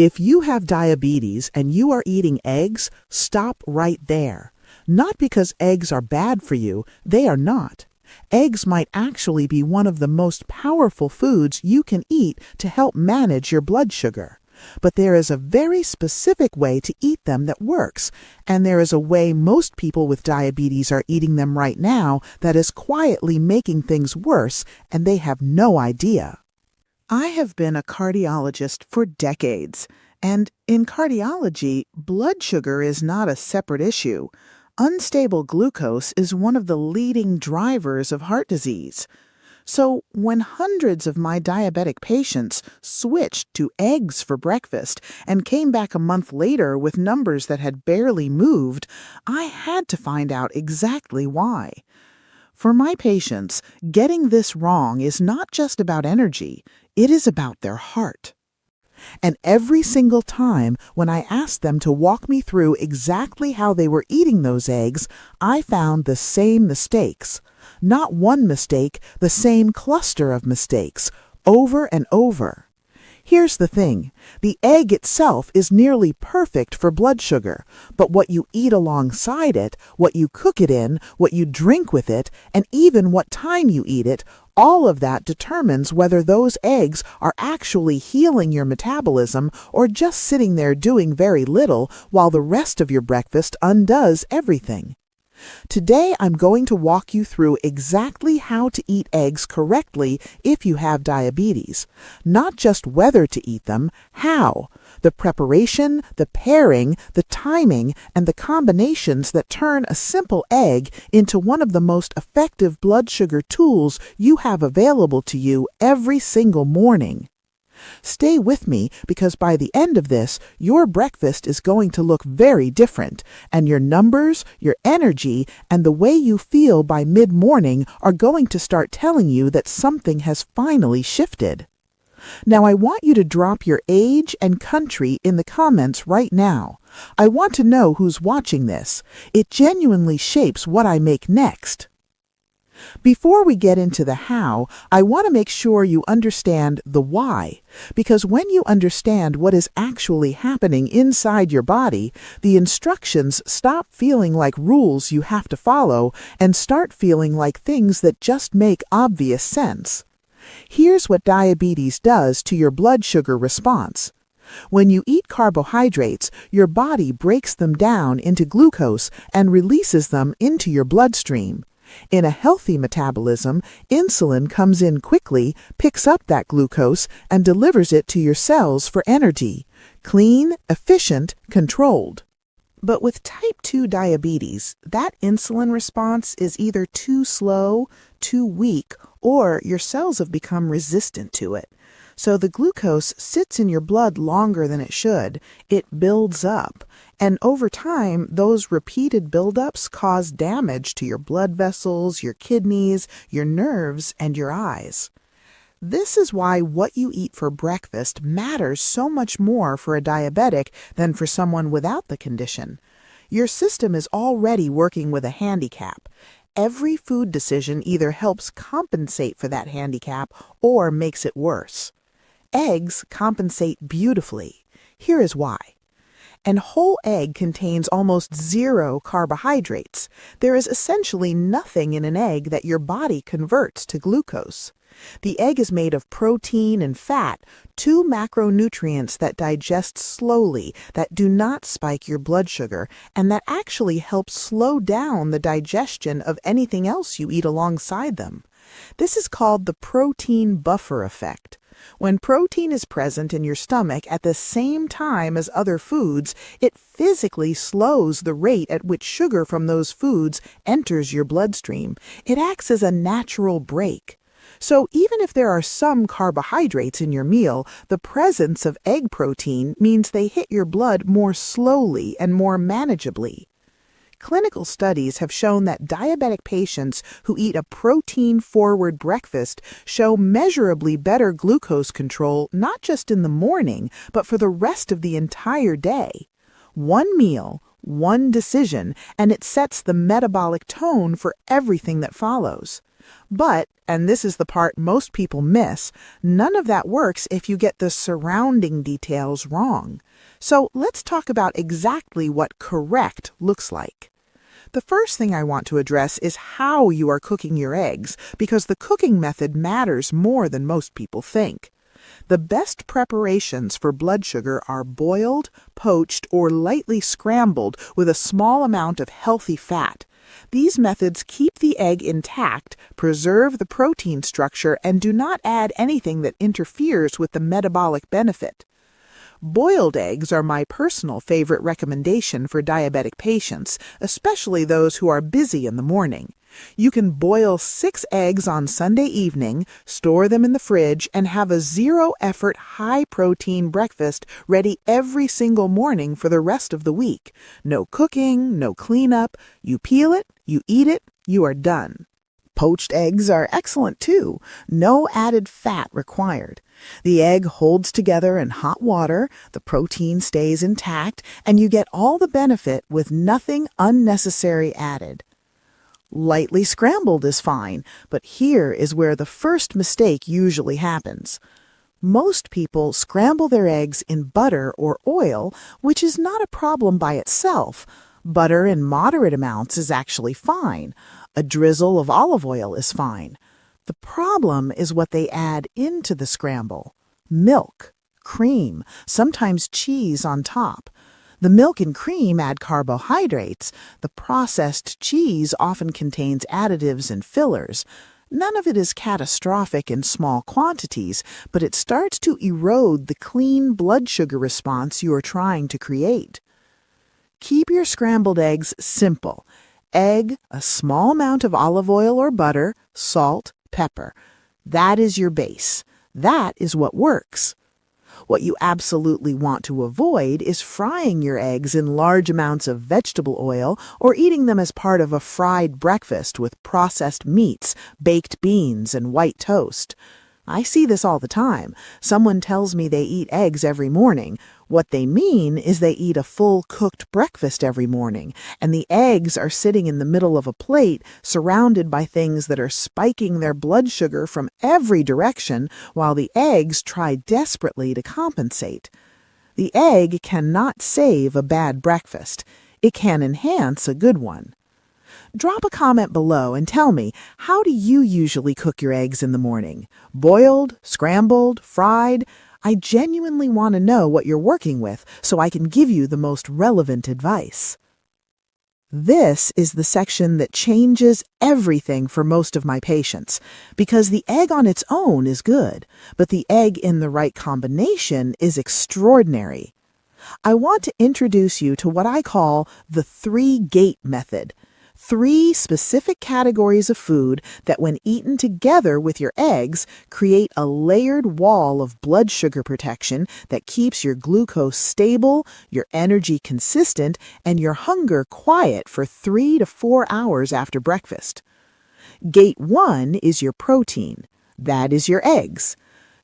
If you have diabetes and you are eating eggs, stop right there. Not because eggs are bad for you, they are not. Eggs might actually be one of the most powerful foods you can eat to help manage your blood sugar. But there is a very specific way to eat them that works, and there is a way most people with diabetes are eating them right now that is quietly making things worse, and they have no idea. I have been a cardiologist for decades, and in cardiology, blood sugar is not a separate issue. Unstable glucose is one of the leading drivers of heart disease. So when hundreds of my diabetic patients switched to eggs for breakfast and came back a month later with numbers that had barely moved, I had to find out exactly why. For my patients, getting this wrong is not just about energy, it is about their heart. And every single time when I asked them to walk me through exactly how they were eating those eggs, I found the same mistakes. Not one mistake, the same cluster of mistakes, over and over. Here's the thing, the egg itself is nearly perfect for blood sugar, but what you eat alongside it, what you cook it in, what you drink with it, and even what time you eat it, all of that determines whether those eggs are actually healing your metabolism or just sitting there doing very little while the rest of your breakfast undoes everything. Today I'm going to walk you through exactly how to eat eggs correctly if you have diabetes. Not just whether to eat them, how. The preparation, the pairing, the timing, and the combinations that turn a simple egg into one of the most effective blood sugar tools you have available to you every single morning. Stay with me because by the end of this, your breakfast is going to look very different, and your numbers, your energy, and the way you feel by mid-morning are going to start telling you that something has finally shifted. Now I want you to drop your age and country in the comments right now. I want to know who's watching this. It genuinely shapes what I make next. Before we get into the how, I want to make sure you understand the why, because when you understand what is actually happening inside your body, the instructions stop feeling like rules you have to follow and start feeling like things that just make obvious sense. Here's what diabetes does to your blood sugar response. When you eat carbohydrates, your body breaks them down into glucose and releases them into your bloodstream. In a healthy metabolism, insulin comes in quickly, picks up that glucose, and delivers it to your cells for energy. Clean, efficient, controlled. But with type 2 diabetes, that insulin response is either too slow, too weak, or your cells have become resistant to it. So the glucose sits in your blood longer than it should. It builds up. And over time, those repeated buildups cause damage to your blood vessels, your kidneys, your nerves, and your eyes. This is why what you eat for breakfast matters so much more for a diabetic than for someone without the condition. Your system is already working with a handicap. Every food decision either helps compensate for that handicap or makes it worse. Eggs compensate beautifully. Here is why. An whole egg contains almost zero carbohydrates. There is essentially nothing in an egg that your body converts to glucose. The egg is made of protein and fat, two macronutrients that digest slowly, that do not spike your blood sugar, and that actually help slow down the digestion of anything else you eat alongside them. This is called the protein buffer effect. When protein is present in your stomach at the same time as other foods, it physically slows the rate at which sugar from those foods enters your bloodstream. It acts as a natural brake. So even if there are some carbohydrates in your meal, the presence of egg protein means they hit your blood more slowly and more manageably. Clinical studies have shown that diabetic patients who eat a protein-forward breakfast show measurably better glucose control not just in the morning, but for the rest of the entire day. One meal, one decision, and it sets the metabolic tone for everything that follows. But, and this is the part most people miss, none of that works if you get the surrounding details wrong. So let's talk about exactly what correct looks like. The first thing I want to address is how you are cooking your eggs, because the cooking method matters more than most people think. The best preparations for blood sugar are boiled, poached, or lightly scrambled with a small amount of healthy fat. These methods keep the egg intact, preserve the protein structure, and do not add anything that interferes with the metabolic benefit. Boiled eggs are my personal favorite recommendation for diabetic patients, especially those who are busy in the morning. You can boil 6 eggs on Sunday evening, store them in the fridge, and have a zero-effort, high-protein breakfast ready every single morning for the rest of the week. No cooking, no cleanup. You peel it, you eat it, you are done. Poached eggs are excellent too. No added fat required. The egg holds together in hot water, the protein stays intact, and you get all the benefit with nothing unnecessary added. Lightly scrambled is fine, but here is where the first mistake usually happens. Most people scramble their eggs in butter or oil, which is not a problem by itself. Butter in moderate amounts is actually fine. A drizzle of olive oil is fine. The problem is what they add into the scramble. Milk, cream, sometimes cheese on top. The milk and cream add carbohydrates. The processed cheese often contains additives and fillers. None of it is catastrophic in small quantities, but it starts to erode the clean blood sugar response you are trying to create. Keep your scrambled eggs simple. Egg, a small amount of olive oil or butter, salt, pepper. That is your base. That is what works. What you absolutely want to avoid is frying your eggs in large amounts of vegetable oil or eating them as part of a fried breakfast with processed meats, baked beans, and white toast. I see this all the time. Someone tells me they eat eggs every morning. What they mean is they eat a full cooked breakfast every morning, and the eggs are sitting in the middle of a plate surrounded by things that are spiking their blood sugar from every direction while the eggs try desperately to compensate. The egg cannot save a bad breakfast. It can enhance a good one. Drop a comment below and tell me, how do you usually cook your eggs in the morning? Boiled, scrambled, fried? I genuinely want to know what you're working with so I can give you the most relevant advice. This is the section that changes everything for most of my patients, because the egg on its own is good, but the egg in the right combination is extraordinary. I want to introduce you to what I call the 3-gate method. 3 specific categories of food that, when eaten together with your eggs, create a layered wall of blood sugar protection that keeps your glucose stable, your energy consistent, and your hunger quiet for 3 to 4 hours after breakfast. Gate 1 is your protein. That is your eggs.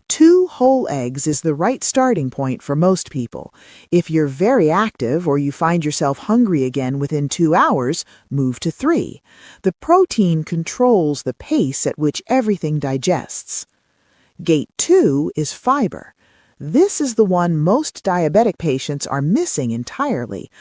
2 whole eggs is the right starting point for most people. If you're very active or you find yourself hungry again within 2 hours, move to 3. The protein controls the pace at which everything digests. Gate 2 is fiber. This is the one most diabetic patients are missing entirely.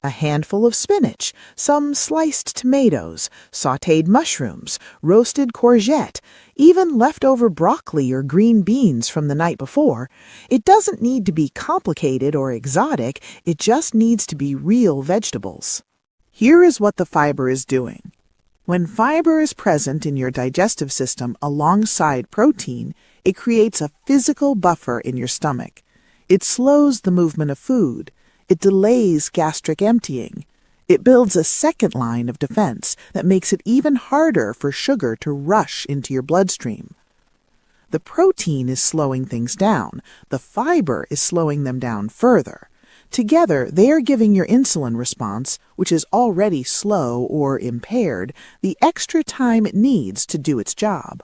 A handful of spinach, some sliced tomatoes, sautéed mushrooms, roasted courgette, even leftover broccoli or green beans from the night before. It doesn't need to be complicated or exotic, it just needs to be real vegetables. Here is what the fiber is doing. When fiber is present in your digestive system alongside protein, it creates a physical buffer in your stomach. It slows the movement of food. It delays gastric emptying. It builds a second line of defense that makes it even harder for sugar to rush into your bloodstream. The protein is slowing things down. The fiber is slowing them down further. Together, they are giving your insulin response, which is already slow or impaired, the extra time it needs to do its job.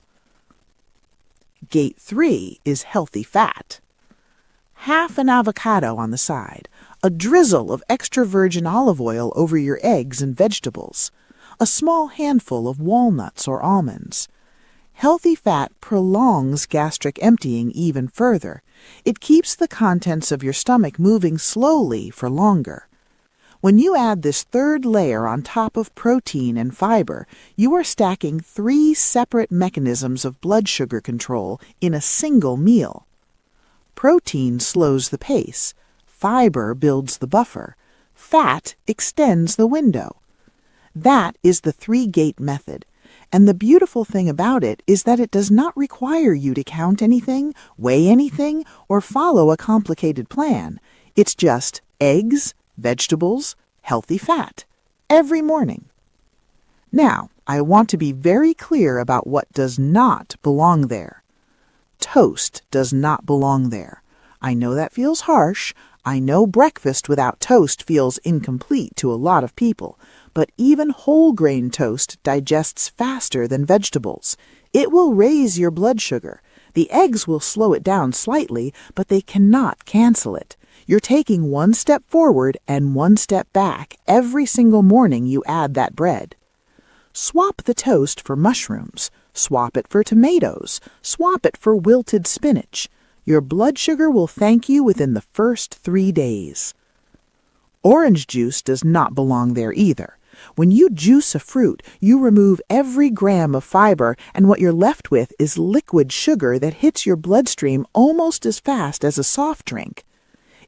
Gate 3 is healthy fat. Half an avocado on the side, a drizzle of extra virgin olive oil over your eggs and vegetables, a small handful of walnuts or almonds, Healthy fat prolongs gastric emptying even further. It keeps the contents of your stomach moving slowly for longer. When you add this third layer on top of protein and fiber, you are stacking 3 separate mechanisms of blood sugar control in a single meal. Protein slows the pace, fiber builds the buffer, fat extends the window. That is the 3-gate method, and the beautiful thing about it is that it does not require you to count anything, weigh anything, or follow a complicated plan. It's just eggs, vegetables, healthy fat, every morning. Now, I want to be very clear about what does not belong there. Toast does not belong there. I know that feels harsh. I know breakfast without toast feels incomplete to a lot of people, but even whole grain toast digests faster than vegetables. It will raise your blood sugar. The eggs will slow it down slightly, but they cannot cancel it. You're taking 1 step forward and 1 step back every single morning you add that bread. Swap the toast for mushrooms. Swap it for tomatoes. Swap it for wilted spinach. Your blood sugar will thank you within the first 3 days. Orange juice does not belong there either. When you juice a fruit, you remove every gram of fiber, and what you're left with is liquid sugar that hits your bloodstream almost as fast as a soft drink.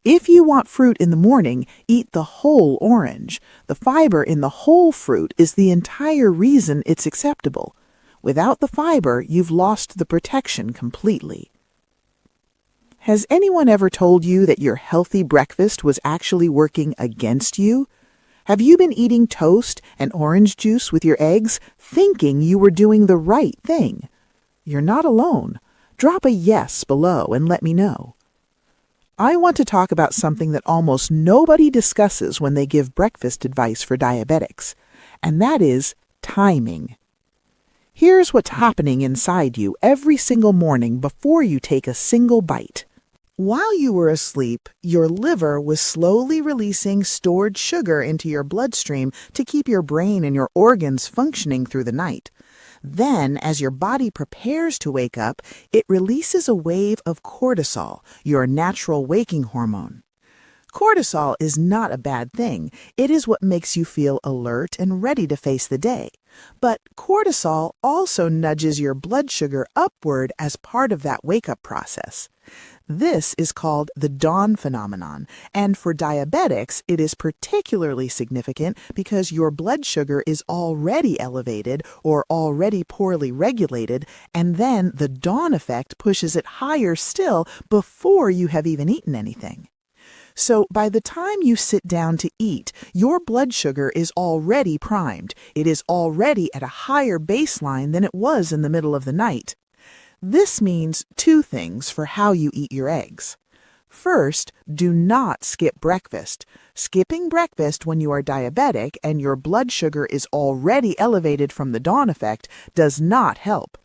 If you want fruit in the morning, eat the whole orange. The fiber in the whole fruit is the entire reason it's acceptable. Without the fiber, you've lost the protection completely. Has anyone ever told you that your healthy breakfast was actually working against you? Have you been eating toast and orange juice with your eggs, thinking you were doing the right thing? You're not alone. Drop a yes below and let me know. I want to talk about something that almost nobody discusses when they give breakfast advice for diabetics, and that is timing. Here's what's happening inside you every single morning before you take a single bite. While you were asleep, your liver was slowly releasing stored sugar into your bloodstream to keep your brain and your organs functioning through the night. Then, as your body prepares to wake up, it releases a wave of cortisol, your natural waking hormone. Cortisol is not a bad thing. It is what makes you feel alert and ready to face the day. But cortisol also nudges your blood sugar upward as part of that wake-up process. This is called the dawn phenomenon, and for diabetics, it is particularly significant because your blood sugar is already elevated or already poorly regulated, and then the dawn effect pushes it higher still before you have even eaten anything. So by the time you sit down to eat, your blood sugar is already primed. It is already at a higher baseline than it was in the middle of the night. This means 2 things for how you eat your eggs. First, do not skip breakfast. Skipping breakfast when you are diabetic and your blood sugar is already elevated from the dawn effect does not help.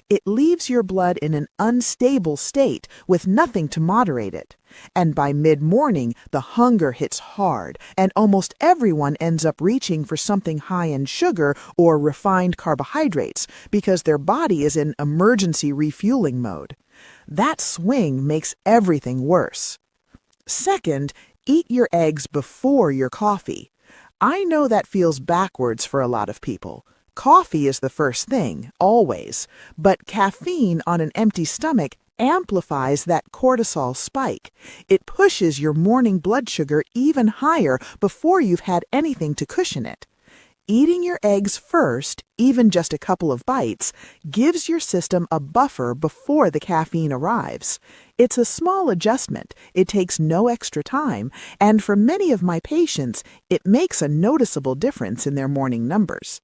It leaves your blood in an unstable state with nothing to moderate it. And by mid-morning, the hunger hits hard, and almost everyone ends up reaching for something high in sugar or refined carbohydrates because their body is in emergency refueling mode. That swing makes everything worse. Second, eat your eggs before your coffee. I know that feels backwards for a lot of people. Coffee is the first thing, always, but caffeine on an empty stomach amplifies that cortisol spike. It pushes your morning blood sugar even higher before you've had anything to cushion it. Eating your eggs first, even just a couple of bites, gives your system a buffer before the caffeine arrives. It's a small adjustment, it takes no extra time, and for many of my patients, it makes a noticeable difference in their morning numbers.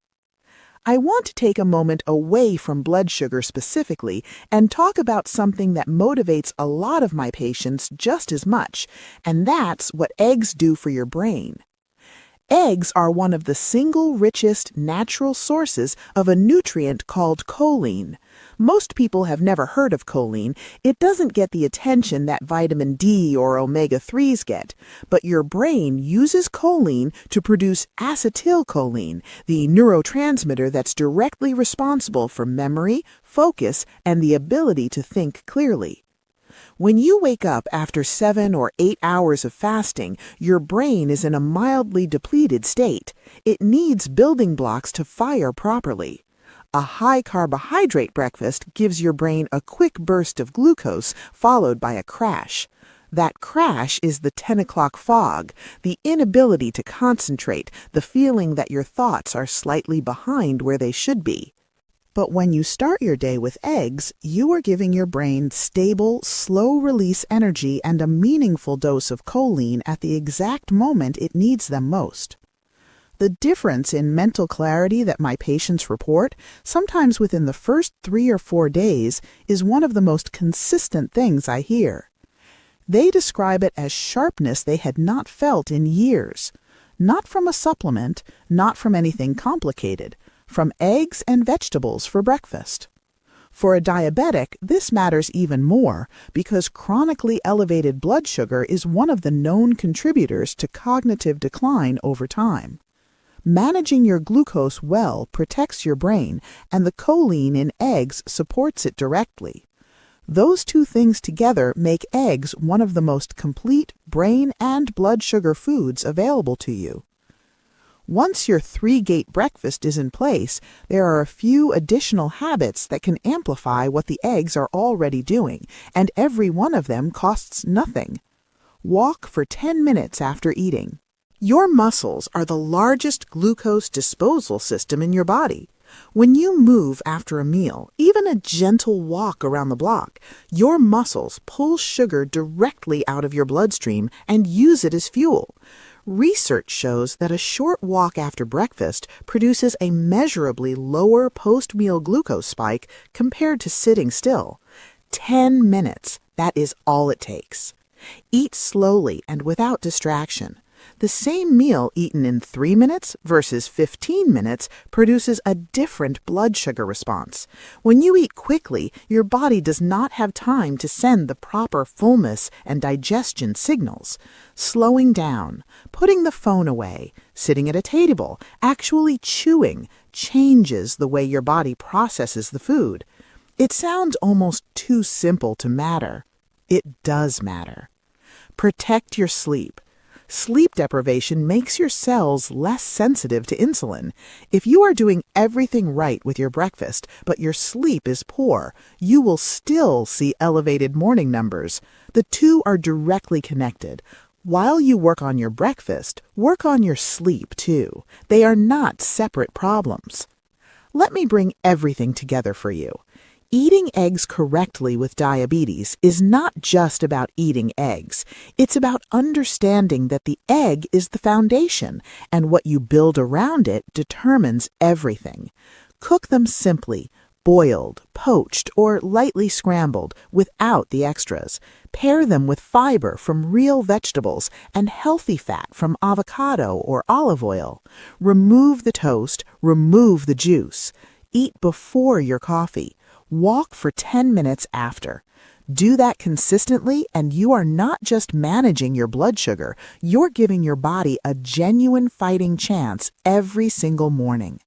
I want to take a moment away from blood sugar specifically and talk about something that motivates a lot of my patients just as much, and that's what eggs do for your brain. Eggs are one of the single richest natural sources of a nutrient called choline. Most people have never heard of choline. It doesn't get the attention that vitamin D or omega-3s get, but your brain uses choline to produce acetylcholine, the neurotransmitter that's directly responsible for memory, focus, and the ability to think clearly. When you wake up after 7 or 8 hours of fasting, your brain is in a mildly depleted state. It needs building blocks to fire properly. A high-carbohydrate breakfast gives your brain a quick burst of glucose followed by a crash. That crash is the 10 o'clock fog, the inability to concentrate, the feeling that your thoughts are slightly behind where they should be. But when you start your day with eggs, you are giving your brain stable, slow-release energy and a meaningful dose of choline at the exact moment it needs them most. The difference in mental clarity that my patients report, sometimes within the first 3 or 4 days, is one of the most consistent things I hear. They describe it as sharpness they had not felt in years. Not from a supplement, not from anything complicated, from eggs and vegetables for breakfast. For a diabetic, this matters even more because chronically elevated blood sugar is one of the known contributors to cognitive decline over time. Managing your glucose well protects your brain, and the choline in eggs supports it directly. Those two things together make eggs one of the most complete brain and blood sugar foods available to you. Once your 3-gate breakfast is in place, there are a few additional habits that can amplify what the eggs are already doing, and every one of them costs nothing. Walk for 10 minutes after eating. Your muscles are the largest glucose disposal system in your body. When you move after a meal, even a gentle walk around the block, your muscles pull sugar directly out of your bloodstream and use it as fuel. Research shows that a short walk after breakfast produces a measurably lower post-meal glucose spike compared to sitting still. 10 minutes, that is all it takes. Eat slowly and without distraction. The same meal eaten in 3 minutes versus 15 minutes produces a different blood sugar response. When you eat quickly, your body does not have time to send the proper fullness and digestion signals. Slowing down, putting the phone away, sitting at a table, actually chewing, changes the way your body processes the food. It sounds almost too simple to matter. It does matter. Protect your sleep. Sleep deprivation makes your cells less sensitive to insulin. If you are doing everything right with your breakfast, but your sleep is poor, you will still see elevated morning numbers. The two are directly connected. While you work on your breakfast, work on your sleep too. They are not separate problems. Let me bring everything together for you. Eating eggs correctly with diabetes is not just about eating eggs. It's about understanding that the egg is the foundation, and what you build around it determines everything. Cook them simply, boiled, poached, or lightly scrambled, without the extras. Pair them with fiber from real vegetables and healthy fat from avocado or olive oil. Remove the toast, remove the juice. Eat before your coffee. Walk for 10 minutes after. Do that consistently, and you are not just managing your blood sugar, you're giving your body a genuine fighting chance every single morning.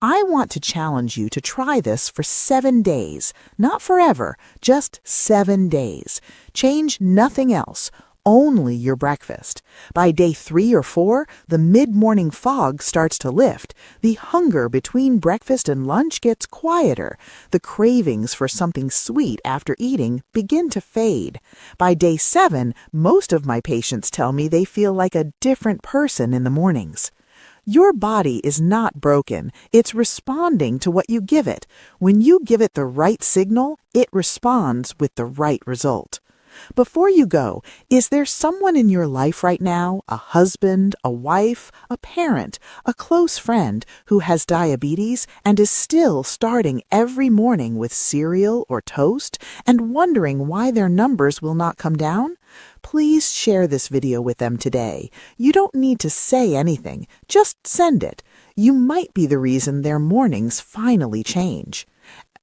I want to challenge you to try this for 7 days, not forever, just 7 days. Change nothing else. Only your breakfast. By day 3 or 4, the mid-morning fog starts to lift. The hunger between breakfast and lunch gets quieter. The cravings for something sweet after eating begin to fade. By day 7, most of my patients tell me they feel like a different person in the mornings. Your body is not broken. It's responding to what you give it. When you give it the right signal, it responds with the right result. Before you go, is there someone in your life right now, a husband, a wife, a parent, a close friend who has diabetes and is still starting every morning with cereal or toast and wondering why their numbers will not come down? Please share this video with them today. You don't need to say anything, just send it. You might be the reason their mornings finally change.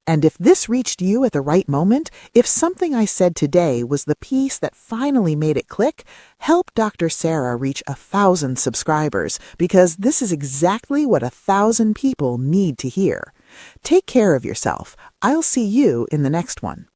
And if this reached you at the right moment, if something I said today was the piece that finally made it click, help Dr. Sarah reach 1,000 subscribers, because this is exactly what 1,000 people need to hear. Take care of yourself. I'll see you in the next one.